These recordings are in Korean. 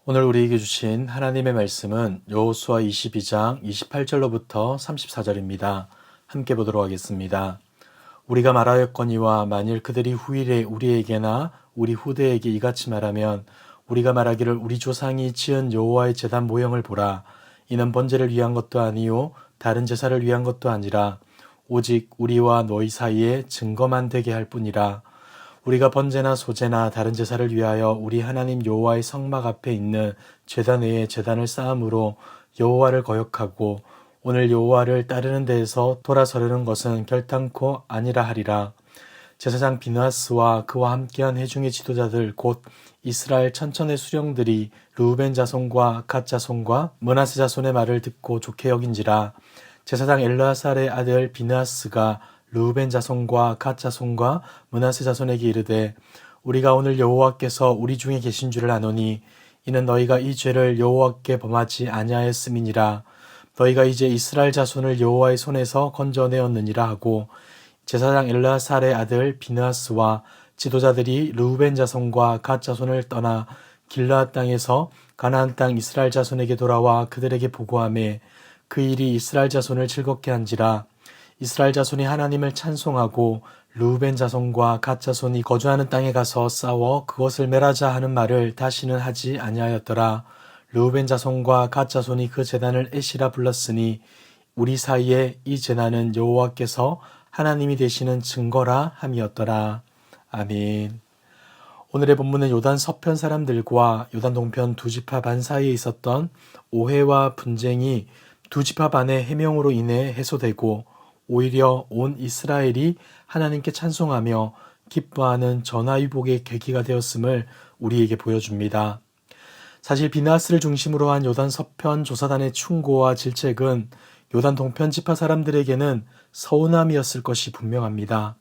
오늘 우리에게 주신 하나님의 말씀은 여호수아 22장 28절로부터 34절입니다. 함께 보도록 하겠습니다. 우리가 말하였거니와 만일 그들이 후일에 우리에게나 우리 후대에게 이같이 말하면 우리가 말하기를 우리 조상이 지은 여호와의 제단 모형을 보라. 이는 번제를 위한 것도 아니요 다른 제사를 위한 것도 아니라 오직 우리와 너희 사이에 증거만 되게 할 뿐이라. 우리가 번제나 소제나 다른 제사를 위하여 우리 하나님 여호와의 성막 앞에 있는 제단 외에 제단을 쌓음으로 여호와를 거역하고 오늘 여호와를 따르는 데에서 돌아서려는 것은 결단코 아니라 하리라. 제사장 비느하스와 그와 함께한 회중의 지도자들 곧 이스라엘 천천의 수령들이 르우벤 자손과 갓 자손과 므낫세 자손의 말을 듣고 좋게 여긴지라. 제사장 엘르아살의 아들 비느하스가 르우벤 자손과 갓 자손과 므낫세 자손에게 이르되 우리가 오늘 여호와께서 우리 중에 계신 줄을 아노니 이는 너희가 이 죄를 여호와께 범하지 아니하였음이니라. 너희가 이제 이스라엘 자손을 여호와의 손에서 건져내었느니라 하고 제사장 엘르아살의 아들 비느하스와 지도자들이 르우벤 자손과 갓 자손을 떠나 길르앗 땅에서 가나안 땅 이스라엘 자손에게 돌아와 그들에게 보고하매 그 일이 이스라엘 자손을 즐겁게 한지라. 이스라엘 자손이 하나님을 찬송하고 르우벤 자손과 갓 자손이 거주하는 땅에 가서 싸워 그것을 멸하자 하는 말을 다시는 하지 아니하였더라. 르우벤 자손과 갓 자손이 그 제단을 에시라 불렀으니 우리 사이에 이 제단은 여호와께서 하나님이 되시는 증거라 함이었더라. 아멘. 오늘의 본문은 요단 서편 사람들과 요단 동편 두 지파 반 사이에 있었던 오해와 분쟁이 두 지파 반의 해명으로 인해 해소되고 오히려 온 이스라엘이 하나님께 찬송하며 기뻐하는 전화위복의 계기가 되었음을 우리에게 보여줍니다. 사실 비느하스를 중심으로 한 요단 서편 조사단의 충고와 질책은 요단 동편 지파 사람들에게는 서운함이었을 것이 분명합니다.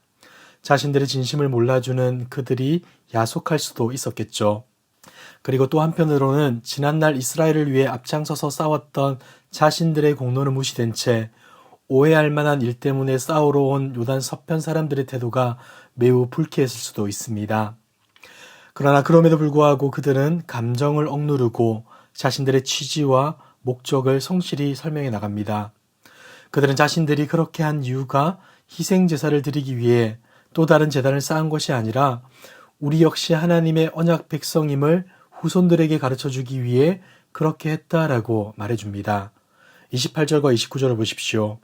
자신들의 진심을 몰라주는 그들이 야속할 수도 있었겠죠. 그리고 또 한편으로는 지난날 이스라엘을 위해 앞장서서 싸웠던 자신들의 공로는 무시된 채 오해할 만한 일 때문에 싸우러 온 요단 서편 사람들의 태도가 매우 불쾌했을 수도 있습니다. 그러나 그럼에도 불구하고 그들은 감정을 억누르고 자신들의 취지와 목적을 성실히 설명해 나갑니다. 그들은 자신들이 그렇게 한 이유가 희생제사를 드리기 위해 또 다른 제단을 쌓은 것이 아니라 우리 역시 하나님의 언약 백성임을 후손들에게 가르쳐주기 위해 그렇게 했다라고 말해줍니다. 28절과 29절을 보십시오.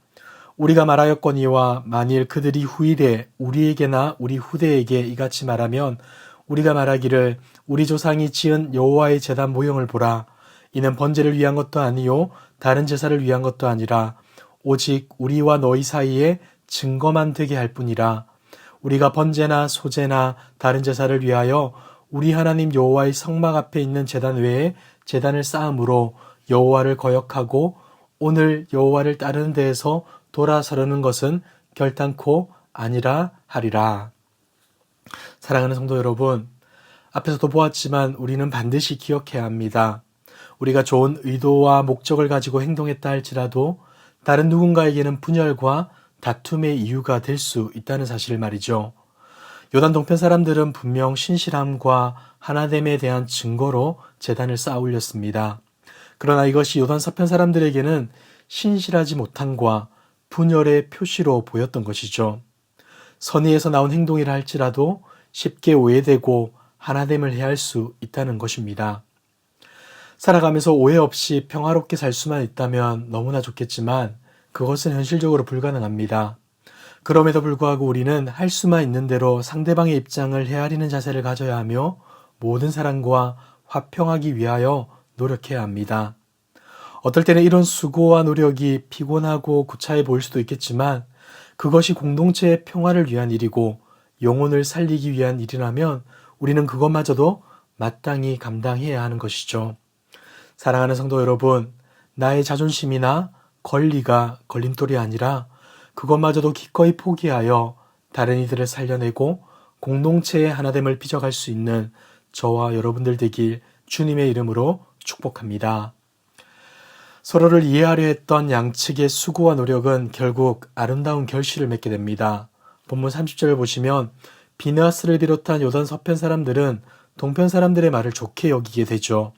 우리가 말하였거니와 만일 그들이 후일에 우리에게나 우리 후대에게 이같이 말하면 우리가 말하기를 우리 조상이 지은 여호와의 제단 모형을 보라. 이는 번제를 위한 것도 아니요 다른 제사를 위한 것도 아니라 오직 우리와 너희 사이에 증거만 되게 할 뿐이라. 우리가 번제나 소제나 다른 제사를 위하여 우리 하나님 여호와의 성막 앞에 있는 제단 외에 제단을 쌓음으로 여호와를 거역하고 오늘 여호와를 따르는 데에서 돌아서려는 것은 결단코 아니라 하리라. 사랑하는 성도 여러분, 앞에서도 보았지만 우리는 반드시 기억해야 합니다. 우리가 좋은 의도와 목적을 가지고 행동했다 할지라도 다른 누군가에게는 분열과 다툼의 이유가 될 수 있다는 사실을 말이죠. 요단 동편 사람들은 분명 신실함과 하나됨에 대한 증거로 제단을 쌓아 올렸습니다. 그러나 이것이 요단 서편 사람들에게는 신실하지 못함과 분열의 표시로 보였던 것이죠. 선의에서 나온 행동이라 할지라도 쉽게 오해되고 하나됨을 해야 할 수 있다는 것입니다. 살아가면서 오해 없이 평화롭게 살 수만 있다면 너무나 좋겠지만 그것은 현실적으로 불가능합니다. 그럼에도 불구하고 우리는 할 수만 있는 대로 상대방의 입장을 헤아리는 자세를 가져야 하며 모든 사람과 화평하기 위하여 노력해야 합니다. 어떨 때는 이런 수고와 노력이 피곤하고 구차해 보일 수도 있겠지만 그것이 공동체의 평화를 위한 일이고 영혼을 살리기 위한 일이라면 우리는 그것마저도 마땅히 감당해야 하는 것이죠. 사랑하는 성도 여러분, 나의 자존심이나 권리가 걸림돌이 아니라 그것마저도 기꺼이 포기하여 다른 이들을 살려내고 공동체의 하나됨을 빚어갈 수 있는 저와 여러분들 되길 주님의 이름으로 축복합니다. 서로를 이해하려 했던 양측의 수고와 노력은 결국 아름다운 결실을 맺게 됩니다. 본문 30절을 보시면 비느하스를 비롯한 요단 서편 사람들은 동편 사람들의 말을 좋게 여기게 되죠.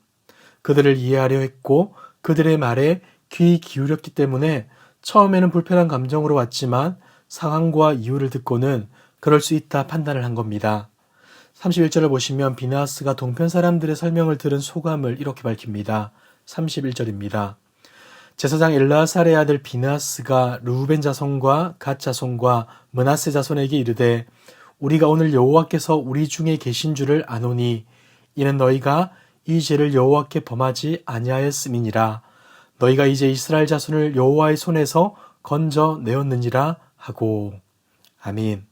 그들을 이해하려 했고 그들의 말에 귀 기울였기 때문에 처음에는 불편한 감정으로 왔지만 상황과 이유를 듣고는 그럴 수 있다 판단을 한 겁니다. 31절을 보시면 비나하스가 동편 사람들의 설명을 들은 소감을 이렇게 밝힙니다. 31절입니다. 제사장 엘라살의 아들 비나하스가 르우벤 자손과 갓 자손과 므낫세 자손에게 이르되 우리가 오늘 여호와께서 우리 중에 계신 줄을 아노니 이는 너희가 이 죄를 여호와께 범하지 아니하였음이니라. 너희가 이제 이스라엘 자손을 여호와의 손에서 건져내었느니라 하고. 아멘.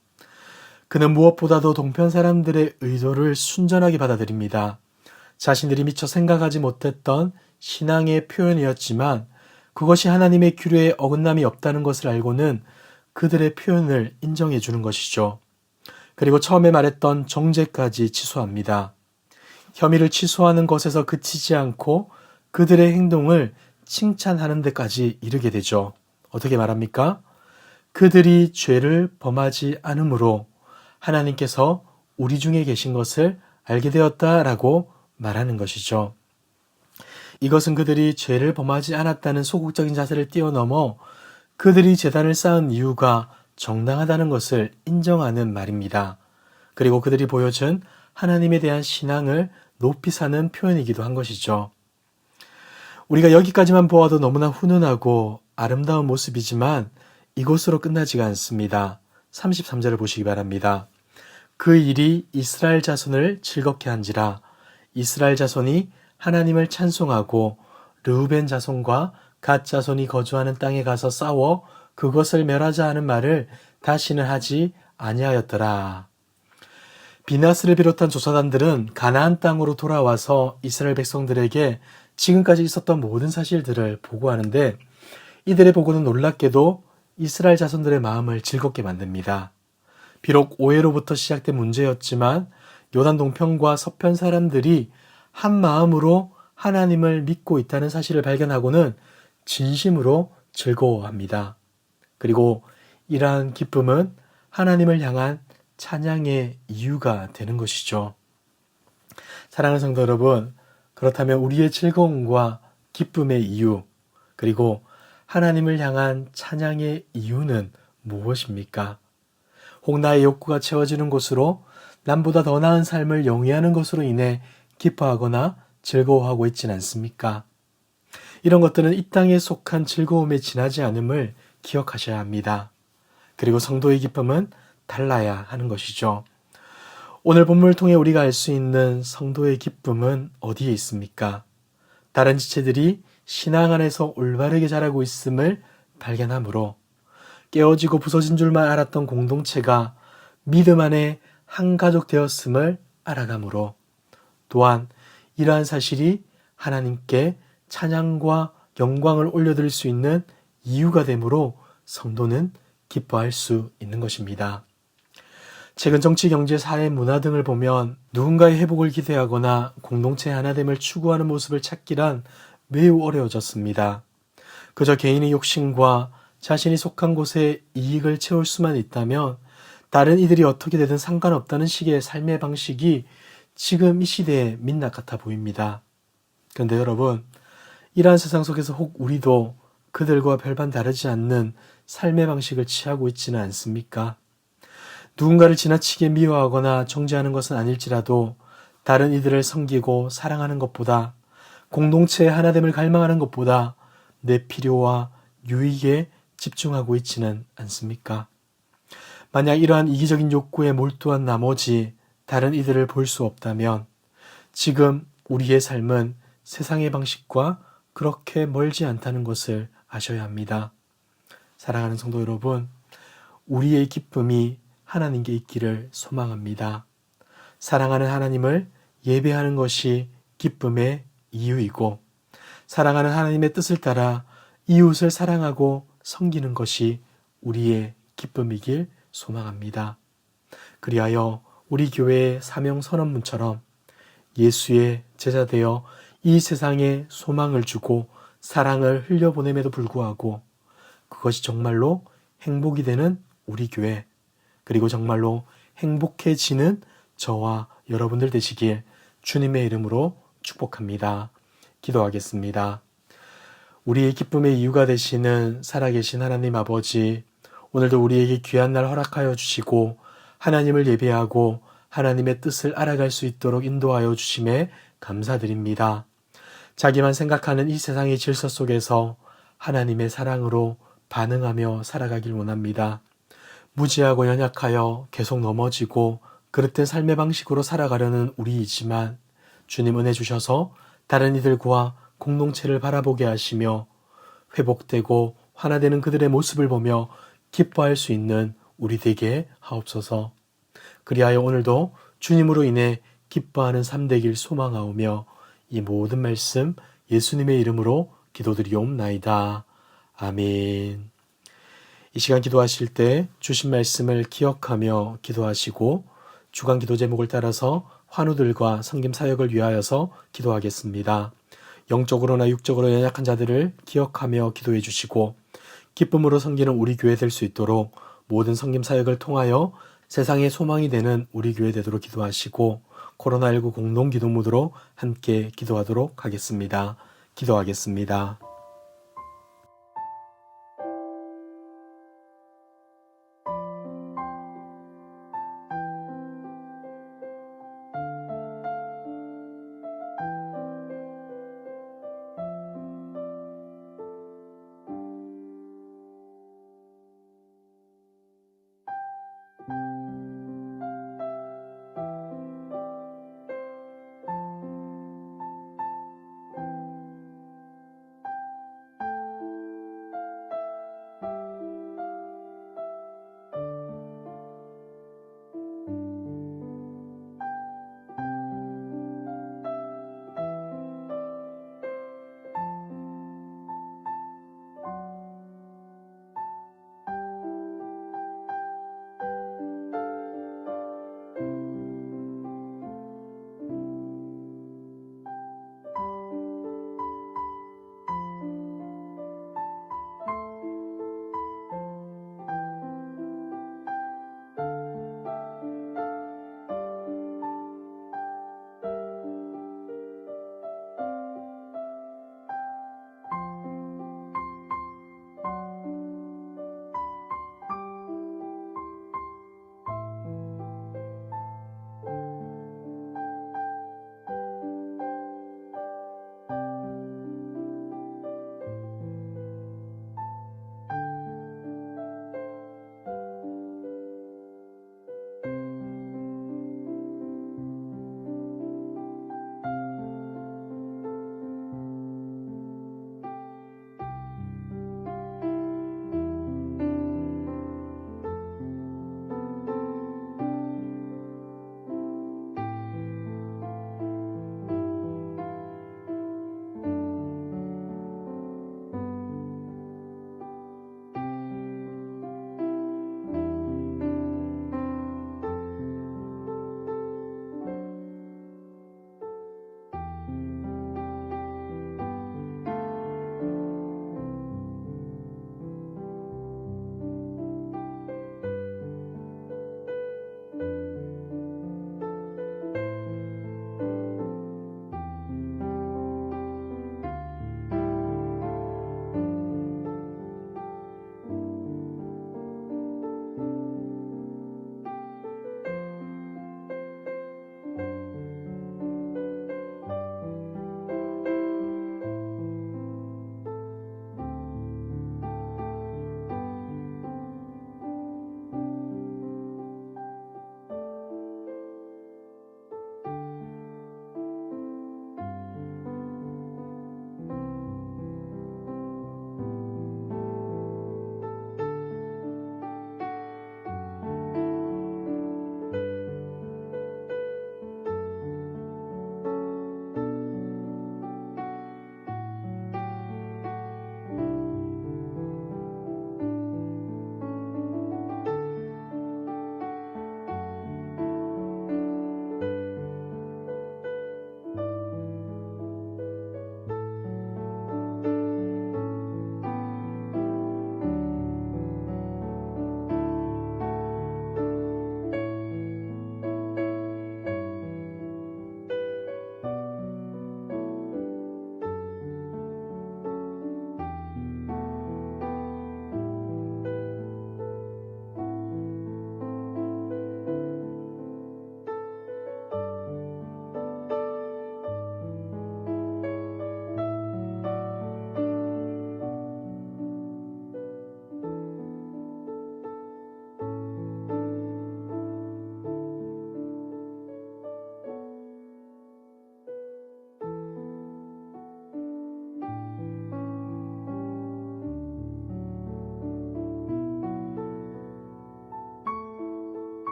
그는 무엇보다도 동편 사람들의 의도를 순전하게 받아들입니다. 자신들이 미처 생각하지 못했던 신앙의 표현이었지만 그것이 하나님의 규례에 어긋남이 없다는 것을 알고는 그들의 표현을 인정해 주는 것이죠. 그리고 처음에 말했던 정죄까지 취소합니다. 혐의를 취소하는 것에서 그치지 않고 그들의 행동을 칭찬하는 데까지 이르게 되죠. 어떻게 말합니까? 그들이 죄를 범하지 않으므로 하나님께서 우리 중에 계신 것을 알게 되었다라고 말하는 것이죠. 이것은 그들이 죄를 범하지 않았다는 소극적인 자세를 뛰어넘어 그들이 제단을 쌓은 이유가 정당하다는 것을 인정하는 말입니다. 그리고 그들이 보여준 하나님에 대한 신앙을 높이 사는 표현이기도 한 것이죠. 우리가 여기까지만 보아도 너무나 훈훈하고 아름다운 모습이지만 이것으로 끝나지가 않습니다. 33절을 보시기 바랍니다. 그 일이 이스라엘 자손을 즐겁게 한지라. 이스라엘 자손이 하나님을 찬송하고 르우벤 자손과 갓 자손이 거주하는 땅에 가서 싸워 그것을 멸하자 하는 말을 다시는 하지 아니하였더라. 비나스를 비롯한 조사단들은 가나안 땅으로 돌아와서 이스라엘 백성들에게 지금까지 있었던 모든 사실들을 보고하는데 이들의 보고는 놀랍게도 이스라엘 자손들의 마음을 즐겁게 만듭니다. 비록 오해로부터 시작된 문제였지만 요단 동편과 서편 사람들이 한 마음으로 하나님을 믿고 있다는 사실을 발견하고는 진심으로 즐거워합니다. 그리고 이러한 기쁨은 하나님을 향한 찬양의 이유가 되는 것이죠. 사랑하는 성도 여러분, 그렇다면 우리의 즐거움과 기쁨의 이유, 그리고 하나님을 향한 찬양의 이유는 무엇입니까? 혹 나의 욕구가 채워지는 곳으로 남보다 더 나은 삶을 영위하는 것으로 인해 기뻐하거나 즐거워하고 있지는 않습니까? 이런 것들은 이 땅에 속한 즐거움에 지나지 않음을 기억하셔야 합니다. 그리고 성도의 기쁨은 달라야 하는 것이죠. 오늘 본문을 통해 우리가 알 수 있는 성도의 기쁨은 어디에 있습니까? 다른 지체들이 신앙 안에서 올바르게 자라고 있음을 발견하므로 깨어지고 부서진 줄만 알았던 공동체가 믿음 안에 한 가족 되었음을 알아가므로 또한 이러한 사실이 하나님께 찬양과 영광을 올려드릴 수 있는 이유가 되므로 성도는 기뻐할 수 있는 것입니다. 최근 정치, 경제, 사회, 문화 등을 보면 누군가의 회복을 기대하거나 공동체의 하나됨을 추구하는 모습을 찾기란 매우 어려워졌습니다. 그저 개인의 욕심과 자신이 속한 곳에 이익을 채울 수만 있다면 다른 이들이 어떻게 되든 상관없다는 식의 삶의 방식이 지금 이 시대의 민낯 같아 보입니다. 그런데 여러분, 이러한 세상 속에서 혹 우리도 그들과 별반 다르지 않는 삶의 방식을 취하고 있지는 않습니까? 누군가를 지나치게 미워하거나 정죄하는 것은 아닐지라도 다른 이들을 섬기고 사랑하는 것보다 공동체의 하나됨을 갈망하는 것보다 내 필요와 유익에 집중하고 있지는 않습니까? 만약 이러한 이기적인 욕구에 몰두한 나머지 다른 이들을 볼 수 없다면 지금 우리의 삶은 세상의 방식과 그렇게 멀지 않다는 것을 아셔야 합니다. 사랑하는 성도 여러분, 우리의 기쁨이 하나님께 있기를 소망합니다. 사랑하는 하나님을 예배하는 것이 기쁨의 이유이고 사랑하는 하나님의 뜻을 따라 이웃을 사랑하고 섬기는 것이 우리의 기쁨이길 소망합니다. 그리하여 우리 교회의 사명 선언문처럼 예수의 제자 되어 이 세상에 소망을 주고 사랑을 흘려보냄에도 불구하고 그것이 정말로 행복이 되는 우리 교회, 그리고 정말로 행복해지는 저와 여러분들 되시길 주님의 이름으로 축복합니다. 기도하겠습니다. 우리의 기쁨의 이유가 되시는 살아계신 하나님 아버지, 오늘도 우리에게 귀한 날 허락하여 주시고 하나님을 예배하고 하나님의 뜻을 알아갈 수 있도록 인도하여 주심에 감사드립니다. 자기만 생각하는 이 세상의 질서 속에서 하나님의 사랑으로 반응하며 살아가길 원합니다. 무지하고 연약하여 계속 넘어지고 그릇된 삶의 방식으로 살아가려는 우리이지만 주님 은혜 주셔서 다른 이들과 공동체를 바라보게 하시며 회복되고 환화되는 그들의 모습을 보며 기뻐할 수 있는 우리 되게 하옵소서. 그리하여 오늘도 주님으로 인해 기뻐하는 삶 되길 소망하오며 이 모든 말씀 예수님의 이름으로 기도드리옵나이다. 아멘. 이 시간 기도하실 때 주신 말씀을 기억하며 기도하시고 주간 기도 제목을 따라서 환우들과 섬김 사역을 위하여서 기도하겠습니다. 영적으로나 육적으로 연약한 자들을 기억하며 기도해 주시고 기쁨으로 섬기는 우리 교회 될 수 있도록 모든 섬김 사역을 통하여 세상의 소망이 되는 우리 교회 되도록 기도하시고 코로나19 공동 기도 모드로 함께 기도하도록 하겠습니다. 기도하겠습니다.